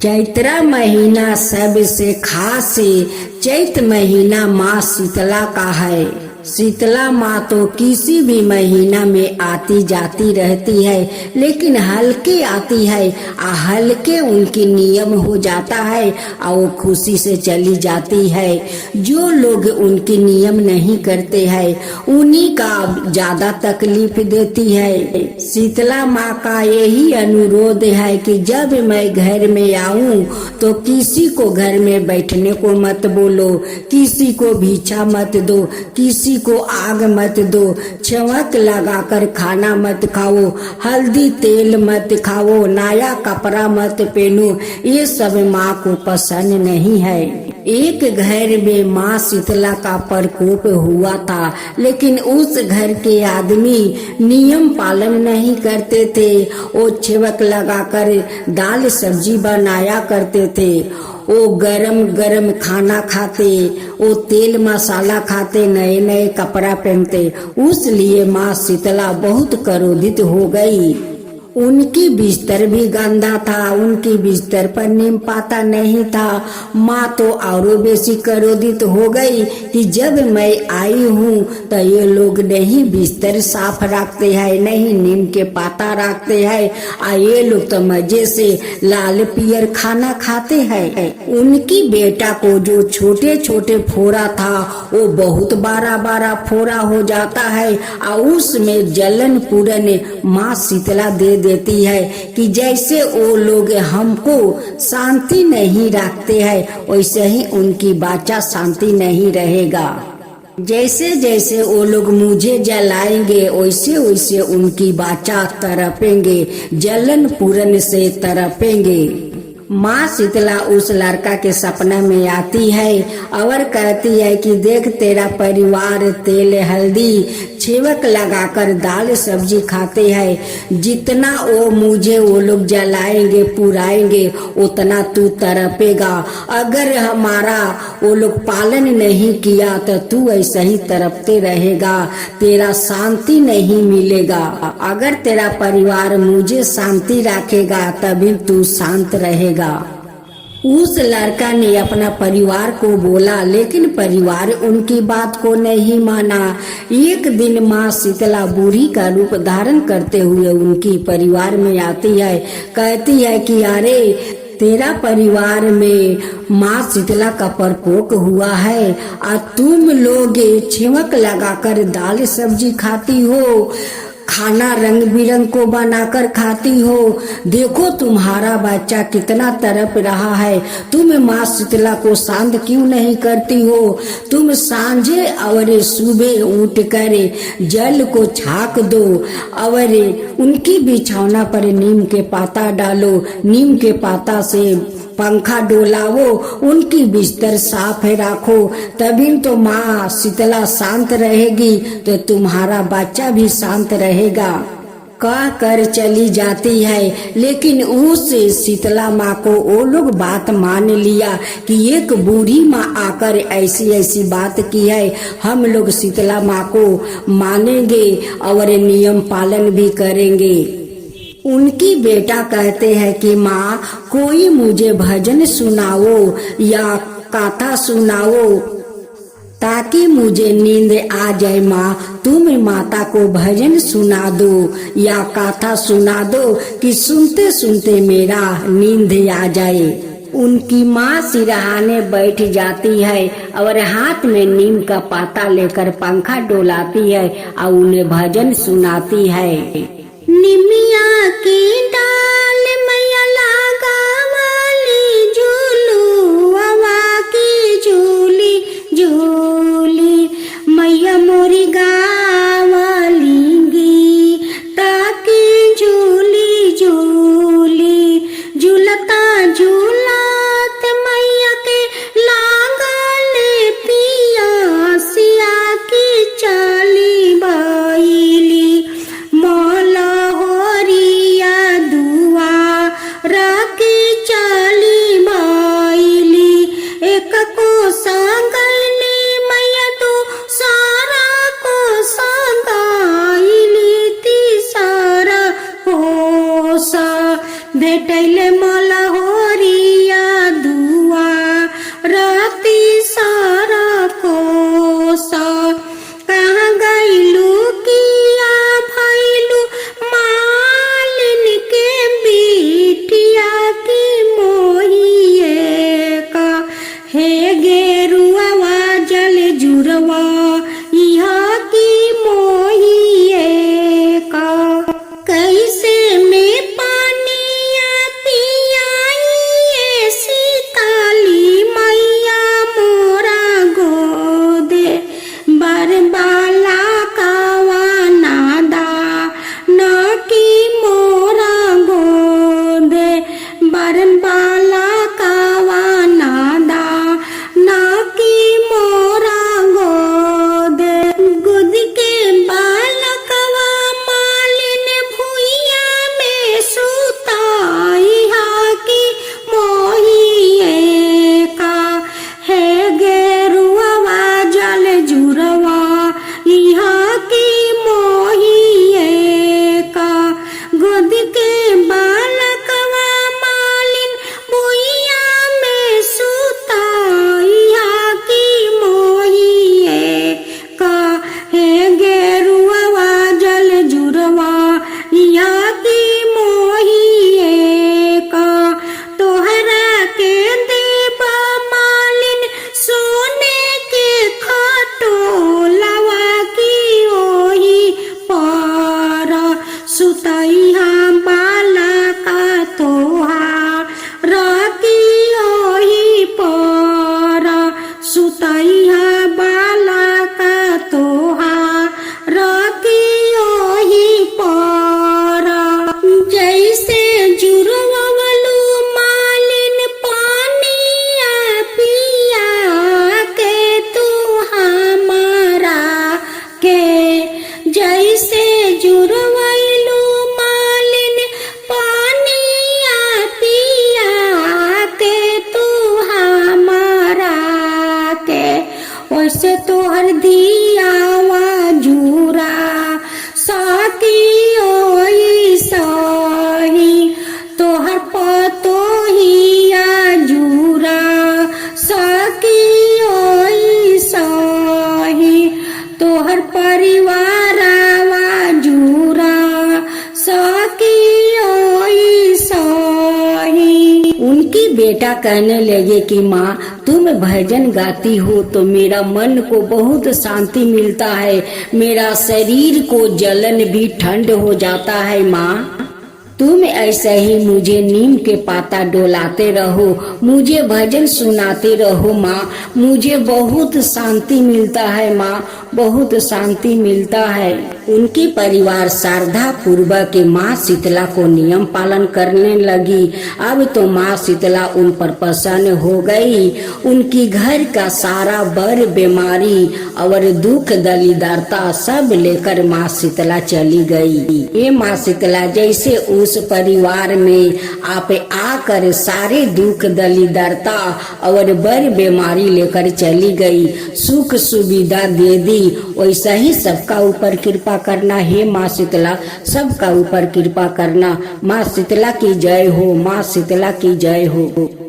चैत्र महीना सबसे खास चैत महीना माँ शीतला का है। शीतला माँ तो किसी भी महीना में आती जाती रहती है, लेकिन हल्के आती है हल्के उनकी नियम हो जाता है और वो खुशी से चली जाती है। जो लोग उनके नियम नहीं करते हैं उन्हीं का ज्यादा तकलीफ देती है। शीतला माँ का यही अनुरोध है कि जब मैं घर में आऊं तो किसी को घर में बैठने को मत बोलो, किसी को भिक्षा मत दो, किसी को आग मत दो, छवक लगाकर खाना मत खाओ, हल्दी तेल मत खाओ, नया कपड़ा मत पहनो। ये सब माँ को पसंद नहीं है। एक घर में माँ शीतला का प्रकोप हुआ था, लेकिन उस घर के आदमी नियम पालन नहीं करते थे। वो छवक लगाकर दाल सब्जी बनाया करते थे, वो गरम गरम खाना खाते, वो तेल मसाला खाते, नए नए कपड़ा पहनते। उसलिए माँ शीतला बहुत क्रोधित हो गई। उनकी बिस्तर भी गंदा था, उनकी बिस्तर पर नीम पाता नहीं था। माँ तो और बेसी क्रोधित हो गई कि जब मैं आई हूँ तो ये लोग नहीं बिस्तर साफ रखते हैं, नहीं नीम के पाता रखते हैं, और ये लोग तो मजे से लाल पियर खाना खाते हैं। उनकी बेटा को जो छोटे छोटे फोड़ा था वो बहुत बड़ा बड़ा फोड़ा हो जाता है, और उसमें जलन पूरन माँ शीतला दे देती है कि जैसे वो लोग हमको शांति नहीं रखते हैं वैसे ही उनकी बच्चा शांति नहीं रहेगा। जैसे जैसे वो लोग मुझे जलाएंगे वैसे वैसे उनकी बच्चा तड़पेंगे, जलन पूरन से तड़पेंगे। माँ शीतला उस लड़का के सपना में आती है और कहती है कि देख तेरा परिवार तेल हल्दी छेवक लगाकर दाल सब्जी खाते हैं, जितना वो मुझे वो लोग जलाएंगे पुराएंगे उतना तू तड़पेगा। अगर हमारा वो लोग पालन नहीं किया तो तू ऐसा ही तड़पते रहेगा, तेरा शांति नहीं मिलेगा। अगर तेरा परिवार मुझे शांति रखेगा तभी तू शांत रहेगा। उस लड़का ने अपना परिवार को बोला, लेकिन परिवार उनकी बात को नहीं माना। एक दिन माँ शीतला बूढ़ी का रूप धारण करते हुए उनकी परिवार में आती है, कहती है कि अरे तेरा परिवार में माँ शीतला का प्रकोप हुआ है और तुम लोग छेवक लगाकर दाल सब्जी खाती हो, खाना रंग बिरंग को बनाकर खाती हो। देखो तुम्हारा बच्चा कितना तड़प रहा है, तुम माँ शीतला को शांत क्यों नहीं करती हो? तुम सांझे और सुबह उठ कर जल को छाक दो और उनकी बिछौना पर नीम के पाता डालो, नीम के पाता से पंखा डोलावो, उनकी बिस्तर साफ रखो, तभी तो माँ शीतला शांत रहेगी तो तुम्हारा बच्चा भी शांत रहेगा। कह कर चली जाती है, लेकिन उस शीतला माँ को वो लोग बात मान लिया कि एक बूढ़ी माँ आकर ऐसी ऐसी बात की है, हम लोग शीतला माँ को मानेंगे और नियम पालन भी करेंगे। उनकी बेटा कहते हैं कि माँ कोई मुझे भजन सुनाओ या कथा सुनाओ ताकि मुझे नींद आ जाए। माँ तुम माता को भजन सुना दो या कथा सुना दो कि सुनते सुनते मेरा नींद आ जाए। उनकी माँ सिरहाने बैठ जाती है और हाथ में नीम का पाता लेकर पंखा डोलाती है और उन्हें भजन सुनाती है। निमिया की डाल मैया लागा वाली झूलू हवा की झूली झूली मैया मोरी गावाली ताकि झूली झूली झूलता झूलत मैया के लागल पिया सिया की चाली बाईली मौला होरिया दुआ राकी चाली बाईली एक को संगलनी मैया तू सारा को संगाईली ती सारा होसा भेटैले मौला होरी जुरवैलू मालिन पानिया पिया के तू हमारा के, वैसे तोहर दियावा जुरा साकी ओई सही, तोहर पतोहिया जुरा साकी ओई सही, तोहर परिवारवा जुरा साकी ओई सही। उनकी बेटा कहने लगे कि माँ तुम भजन गाती हो तो मेरा मन को बहुत शांति मिलता है, मेरा शरीर को जलन भी ठंड हो जाता है माँ। तुम ऐसे ही मुझे नीम के पाता डोलाते रहो, मुझे भजन सुनाते रहो माँ, मुझे बहुत शांति मिलता है माँ, बहुत शांति मिलता है। उनकी परिवार श्रद्धा पूर्वक माँ शीतला को नियम पालन करने लगी। अब तो माँ शीतला उन पर प्रसन्न हो गई। उनकी घर का सारा बर बीमारी और दुख दलिदरता सब लेकर माँ शीतला चली गई। ये माँ शीतला जैसे उस परिवार में आप आकर सारे दुख दलिदरता और बर बीमारी लेकर चली गई, सुख सुविधा दे दी, वैसा ही सबका ऊपर कृपा करना। हे माँ शीतला सबका ऊपर कृपा करना। माँ शीतला की जय हो, माँ शीतला की जय हो।